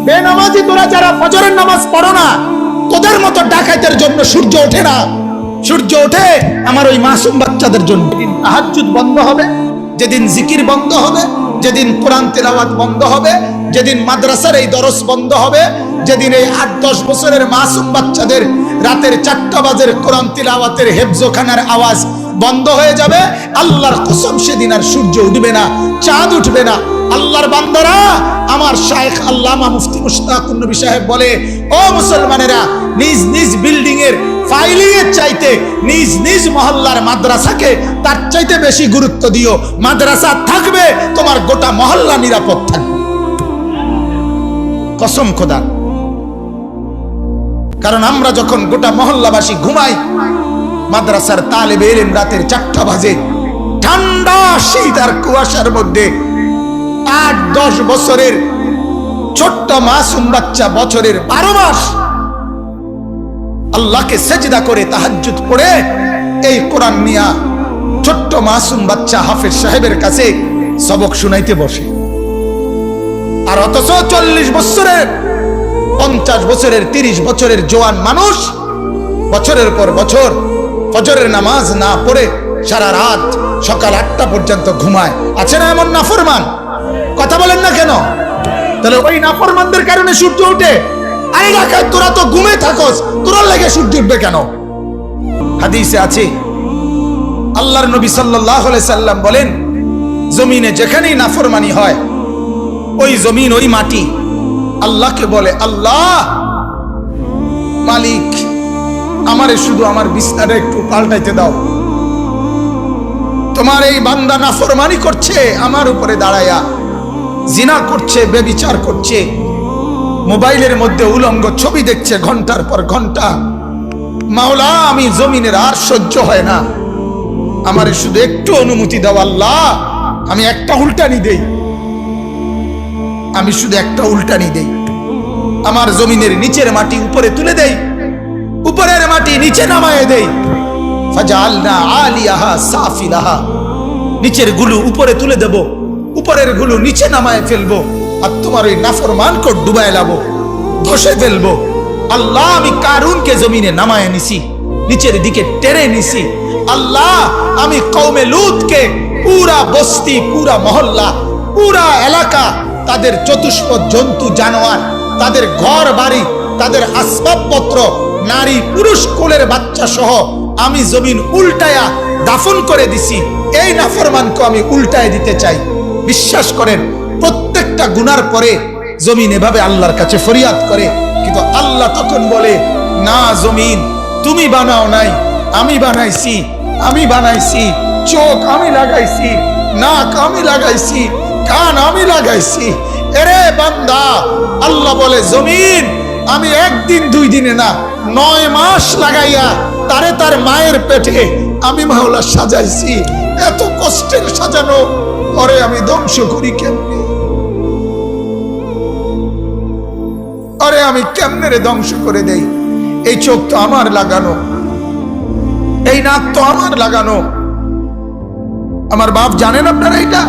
বেনামাজি তোরা যারা ফজরের নামাজ পড়ো না, তোদের মতো ডাকাতের জন্য সূর্য ওঠে না। সূর্য ওঠে আমার ওই মাসুম বাচ্চাদের জন্য। যেদিন তাহাজ্জুদ বন্ধ হবে, যেদিন জিকির বন্ধ হবে, যেদিন কোরআন তেলাওয়াত বন্ধ হবে, যেদিন মাদ্রাসার এই দরস বন্ধ হবে, যেদিন এই 8-10 বছরের মাসুম বাচ্চাদের রাতের 4টা বাজে কোরআন তিলাওয়াতের হেফজখানার আওয়াজ বন্ধ হয়ে যাবে, আল্লাহর কসম সেদিন আর সূর্য উঠবে না, চাঁদ উঠবে না। আল্লাহর বান্দারা, আমার শায়েখ আল্লামা মুফতি মুশতাকুন নবী সাহেব বলে, ও মুসলমানেরা, নিজ নিজ বিল্ডিং এর ফাইলিং এর চাইতে নিজ নিজ মহল্লার মাদ্রাসাকে তার চাইতে বেশি গুরুত্ব দিও। মাদ্রাসা থাকবে, তোমার গোটা মহল্লা নিরাপদ থাকবে, কসম খোদা। কারণ আমরা যখন গোটা মহল্লাবাসী ঘুমাই, মাদ্রাসার তালেবে ইলম রাতের 4টা বাজে ঠান্ডা শীত আর কুয়াশার মধ্যে 8-10 বছরের ছোট্ট মাসুম বাচ্চা বছরের 12 মাস আল্লাহকে সেজদা করে তাহাজ্জুদ পড়ে এই কোরআন নিয়া ছোট্ট মাসুম বাচ্চা হাফেজ সাহেবের কাছে সবক শুনাইতে বসে। আর অথচ 40 বছরের 50 বছরের 30 বছরের জোয়ান মানুষ বছরের পর বছর ফজরের নামাজ না পড়ে সারা রাত সকাল 8টা পর্যন্ত ঘুমায়। আছে না এমন নাফরমান? কথা বলেন না কেন? তাহলে ওই নাফরমানদের কারণে সূর্য ওঠে। আরে রাখা, তোরা তো ঘুমে থাকস, তোরা লেগে সূর্য উঠবে কেন? হাদিসে আছে, আল্লাহর নবী সাল্লাল্লাহু আলাইহি সাল্লাম বলেন, জমিনে যেখানেই নাফরমানি হয়, ওই জমিন ওই মাটি আল্লাহকে বলে, আল্লাহ মালিক, আমারে শুধু আমার বিছনাটা একটু পাল্টাইতে দাও। তোমার এই বান্দা নাফরমানি করছে, আমার উপরে দাঁড়ায়া জিনা করছে, ব্যভিচার করছে, মোবাইলের মধ্যে উলঙ্গ ছবি দেখছে ঘন্টার পর ঘন্টা। মাওলা, আমি জমিনের আর সহ্য হয় না, আমারে শুধু একটু অনুমতি দাও আল্লাহ, আমি একটা উল্টানি দেই, আমি শুধু একটা উল্টানি দেই। আমার জমিনের নিচের মাটি উপরে তুলে দেই, উপরের মাটি নিচে নামায়ে দেই। ফাজালনা আলিয়াহা সাফিলাহা, নিচের গুলো উপরে তুলে দেব, উপরের গুলো নিচে নামায়ে ফেলবো, আর তোমার ওই নাফরমানকে ডুবায় লাবো, ধসে ফেলবো। আল্লাহ, আমি কারুনকে জমিনে নামায়ে নিছি, নিচের দিকে টেনে নিছি। আল্লাহ, আমি কওমে লূতকে পুরা বস্তি, পুরা মহল্লা, পুরা এলাকা, তাদের চতুষ্পদ জন্তু জানোয়ার, তাদের ঘর বাড়ি, তাদের আসবাবপত্র, নারী পুরুষ কোলের বাচ্চা সহ আমি জমিন উল্টায়া দাফন করে দিছি। এই নাফরমানকে আমি উল্টায় দিতে চাই। বিশ্বাস করেন, প্রত্যেকটা গুনার পরে জমিন এভাবে আল্লাহর কাছে ফরিয়াদ করে, কিন্তু আল্লাহ তখন বলে, না জমিন, তুমি বানাও নাই, আমি বানাইছি, আমি বানাইছি। চোখ আমি লাগাইছি, নাক আমি লাগাইছি, কান আমি লাগাইছি। এরে বান্দা, আল্লাহ বলে, জমিন, আমি 1 দিন 2 দিনে না, 9 মাস লাগাইয়া তারে তার মায়ের পেটে আমি মাওলা সাজাইছি। এত কষ্টের সাজানো পরে আমি ধ্বংস করি কেমনে? আরে আমি কেমনে রে ধ্বংস করে দেই? এই চোখ তো আমার লাগানো, এই নাক তো আমার লাগানো। আমার বাপ জানেন আপনারা এটা?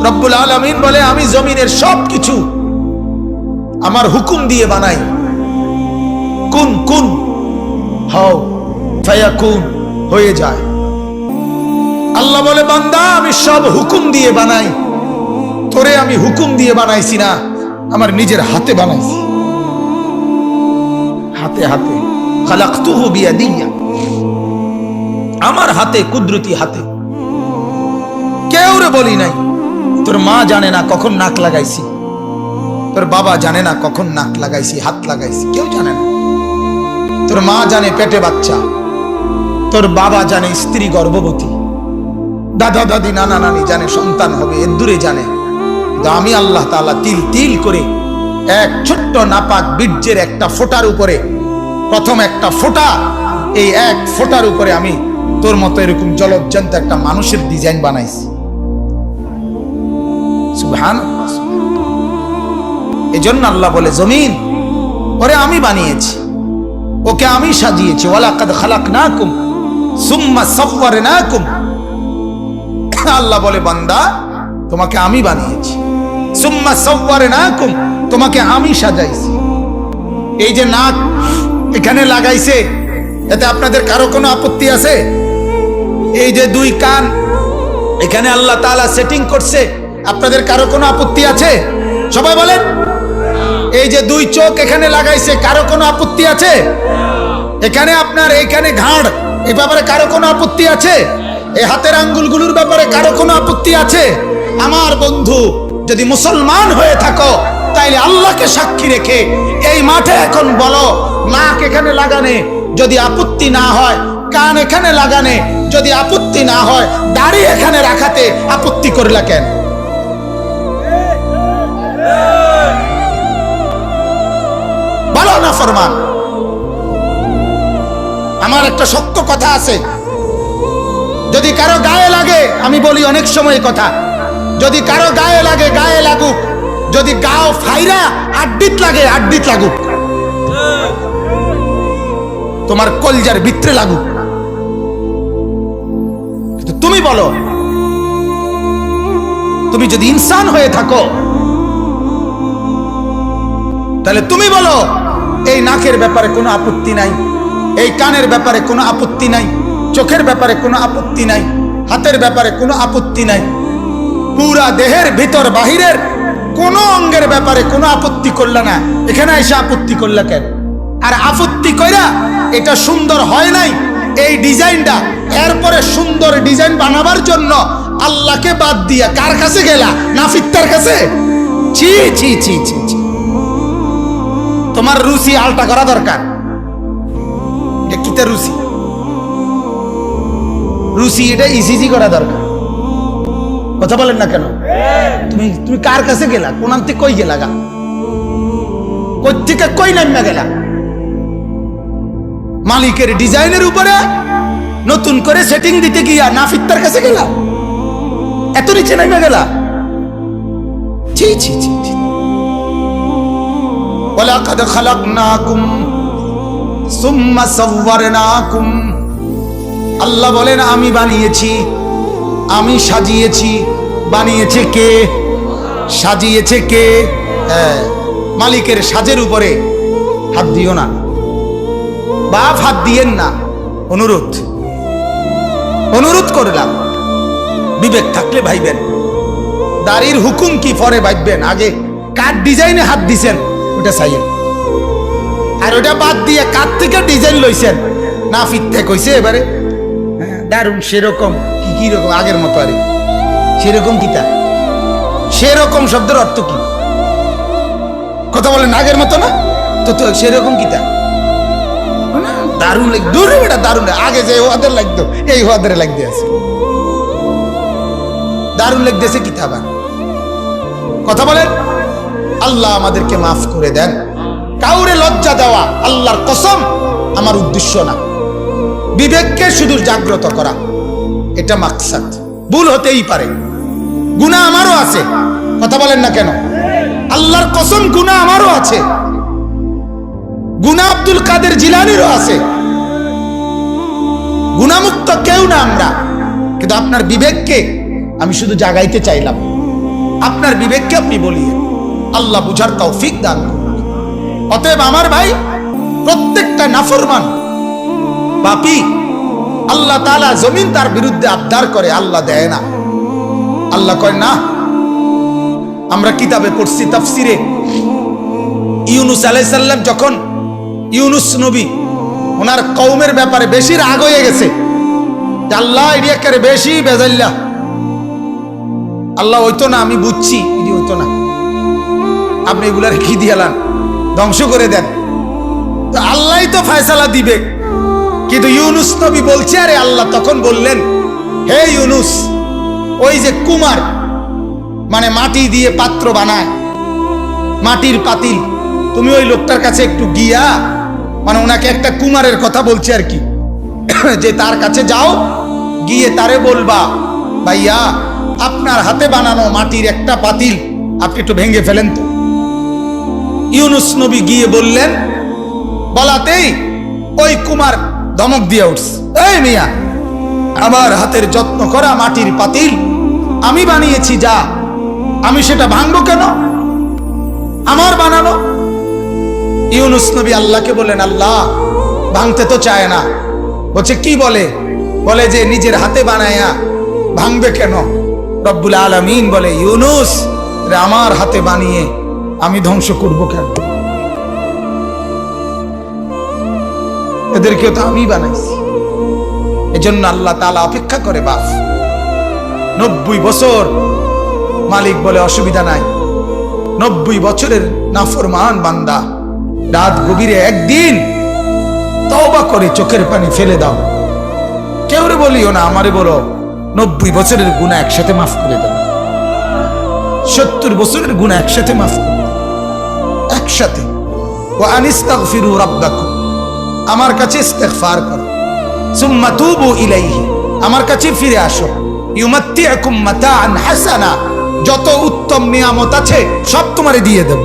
রব্বুল আলামিন বলে, আমি জমিনের সবকিছু আমার হুকুম দিয়ে বানাই। কুন কুন হও, ফায়াকুন, হয়ে যায়। আল্লাহ বলে, বান্দা, আমি সব হুকুম দিয়ে বানাই, তোরে আমি হুকুম দিয়ে বানাইছি না, আমার নিজের হাতে বানাইছি, হাতে হাতে। খালাকতুহু বিয়াদিয়া, আমার হাতে, কুদরতি হাতে। কেউ রে বলি নাই। তোর মা জানে না কখন নাক লাগাইছি, তোর বাবা জানে না কখন নাক লাগাইছি, হাত লাগাইছি, কেউ জানে না। তোর মা জানে পেটে বাচ্চা, তোর বাবা জানে স্ত্রী গর্ভবতী, দাদা দাদি নানা নানি জানে সন্তান হবে, এর দূরে জানে। আমি আল্লাহ তাআলা তিল তিল করে এক ছোট্ট নাপাক বীর্যের একটা ফোঁটার উপরে, প্রথম একটা ফোঁটা, এই এক ফোঁটার উপরে আমি তোর মতো এরকম জলজ্জান্ত একটা মানুষের ডিজাইন বানাইছি। সুবহানাল্লাহ। এজন্য আল্লাহ বলে, জমিন, ওরে আমি বানিয়েছি, ওকে আমি সাজিয়েছি। ওয়ালাকাদ খালাকনাকুম সুম্মা সাওয়ারনাকুম। আল্লাহ বলে, বান্দা, তোমাকে আমি বানিয়েছি, সুম্মা সাওয়ারনাকুম, তোমাকে আমি সাজাইছি। এই যে নাক এখানে লাগাইছে, এতে আপনাদের কারো কোনো আপত্তি আছে? এই যে দুই কান এখানে আল্লাহ তাআলা সেটিং করছে, আপনাদের কারো কোনো আপত্তি আছে? সবাই বলেন। এই যে দুই চোখ এখানে লাগাইছে, কারো কোনো আপত্তি আছে? এখানে আপনার এইখানে ঘাড়, এই ব্যাপারে কারো কোনো আপত্তি আছে? এই হাতের আঙ্গুলগুলোর ব্যাপারে কারো কোনো আপত্তি আছে? আমার বন্ধু, যদি মুসলমান হয়ে থাকো তাইলে আল্লাহকে সাক্ষী রেখে এই মাঠে এখন বলো, নাক এখানে লাগানে যদি আপত্তি না হয়, কান এখানে লাগানে যদি আপত্তি না হয়, দাড়ি এখানে রাখাতে আপত্তি করলা কেন? বলো না ফরমান। আমার একটা সত্য কথা আছে, যদি কারো গায়ে লাগে, আমি বলি অনেক সময় কথা, যদি কারো গায়ে লাগে গায়ে লাগুক, যদি গাও ফাইরা আড্ডিত লাগে আড্ডিত লাগুক, তোমার কলজার ভিতরে লাগুক, তুমি বলো, তুমি যদি ইনসান হয়ে থাকো তাহলে তুমি বলো, এই নাকের ব্যাপারে কোনো আপত্তি নাই, এই কানের ব্যাপারে কোনো আপত্তি নাই, চোখের ব্যাপারে কোনো আপত্তি নাই, হাতের ব্যাপারে কোনো আপত্তি নাই, পুরা দেহের ভিতর বাহিরের কোন অঙ্গের ব্যাপারে কোনো আপত্তি করলা না, এখানে এসে আপত্তি করলা কেন? আর আপত্তি কইরা এটা সুন্দর হয় নাই, এই ডিজাইনটা, এরপরে সুন্দর ডিজাইন বানাবার জন্য আল্লাহকে বাদ দিয়া কার কাছে গেলা? নাফিত্তার কাছে? ছি ছি ছি ছি ছি। তোমার রুচি আলটা করা দরকার। কিতা রুচি? রুচি এটা ইসিজি করা দরকার। কথা বলেন না কেন? তুমি তুমি কার কাছে গেলা? কোন আনতে কই গেলা? গা কই থেকে কই নামা গেলা? মালিকের ডিজাইনের উপরে নতুন করে সেটিং দিতে গিয়া নাফিত্তার কাছে গেলা? এত নিচে নামা গেলা? ছি ছি ছি ছি। ওয়ালাকাদ খালাকনাকুম সুম্মা সাওয়ারনাকুম, আল্লাহ বলেন আমি বানিয়েছি, আমি সাজিয়েছি। বানিয়েছে কে? সাজিয়েছে কে? মালিকের সাজের উপরে হাত দিও না, বাপ হাত দিয়েন না। অনুরোধ অনুরোধ করলাম, বিবেক থাকলে ভাইবেন। দাড়ির হুকুম কি পরে ভাববেন, আগে কার ডিজাইনে হাত দিছেন ওটা চাইয়েন, আর ওটা বাদ দিয়ে কার থেকে ডিজাইন লইছেন না ফিরতে কইছে এবারে দারুন সেরকম কি কি রকম আগের মতো, আরে সেরকম কিতা? সেরকম শব্দের অর্থ কি? কথা বলেন, আগের মতো না তো, তো সেরকম কিতা? দারুন লাগ, দূরে বেটা দারুন, আগে যে ওদের লাগতো এই ওদের লাগতে আছে, দারুন লাগতেছে কিতা? কথা বলেন। আল্লাহ আমাদেরকে মাফ করে দেন। কাউরে লজ্জা দেওয়া আল্লাহর কসম আমার উদ্দেশ্য না, বিবেককে শুধু জাগ্রত করা, এটা মাকসাদ। ভুল হতেই পারে, গুনাহ আমারও আছে। কথা বলেন না কেন? আল্লাহর কসম গুনাহ আমারও আছে, গুনাহ আব্দুল কাদের জিলানীরও আছে। গুনাহমুক্ত কেউ না আমরা, কিন্তু আপনার বিবেককে আমি শুধু জাগাইতে চাইলাম। আপনার বিবেককে আপনি বলিয়ে আল্লাহ বুঝার তৌফিক দান করুন। অতএব আমার ভাই, প্রত্যেকটা নাফরমান পাপী আল্লাহ তাআলা জমিন তার বিরুদ্ধে আবদার করে, আল্লাহ দেয় না। আল্লাহ কয় না। আমরা কিতাবে পড়ছি তাফসিরে, ইউনুস আলাইহিস সালাম যখন ইউনুস নবী ওনার কওমের ব্যাপারে বেশি রাগ হয়ে গেছে, আল্লাহ এরিয়াকে বেশি বেজাল্লা, আল্লাহ হইতো না, আমি বুঝছি এটি হইতো না, আপনি এগুলার কি দিয়ালান, ধ্বংস করে দেন, তো আল্লাহই তো ফয়সালা দিবে। কিন্তু ইউনুস নবী বলছে, আরে আল্লাহ তখন বললেন, হে ইউনুস, ওই যে কুমার মানে মাটি দিয়ে পাত্র বানায়, মাটির পাতিল, তুমি ওই লোকটার কাছে একটু গিয়া, মানে ওনাকে একটা কুমারের কথা বলছে আর কি, যে তার কাছে যাও, গিয়ে তারে বলবা, ভাইয়া আপনার হাতে বানানো মাটির একটা পাতিল আপনি একটু ভেঙে ফেলেন তো। ইউনুস নবী গিয়ে বললেন, বলাতেই ওই কুমার ধমক দিয়ে উঠছে, এই মিয়া, আমার হাতের যত্ন করা মাটির পাতিল আমি বানিয়েছি, যা আমি সেটা ভাঙবো কেন? আমার বানানো। ইউনুস নবী আল্লাহকে বলেন, আল্লাহ ভাঙতে তো চায় না। বলছে কি বলে? বলে যে নিজের হাতে বানায়া ভাঙবে কেন? রব্বুল আলামিন বলে, ইউনুস রে, আমার হাতে বানিয়ে আমি ধ্বংস করব কেন? এদেরকেও তো আমি বানাইছি। এজন্য আল্লাহ তাআলা অপেক্ষা করে বাপ 90 বছর। মালিক বলে অসুবিধা নাই, 90 বছরের নাফরমান বান্দা রাত গভীরে একদিন তওবা করে চোখের পানি ফেলে দাও। কেউ রে বলিও না, আমারে বলো 90 বছরের গুনাহ একসাথে মাফ করে দাও, 70 বছরের গুনাহ একসাথে মাফ করে দাও, একসাথে। ওয়া আনিস্তাগফিরু রাব্বাকুম, আমার কাছে ইস্তিগফার করো, সুম্মা তুবু ইলাইহি, আমার কাছে ফিরে আসো, ইউমাত্তিউকুম মাতাআন হাসানা, যত উত্তম নিয়ামত আছে সব তোমারে দিয়ে দেব।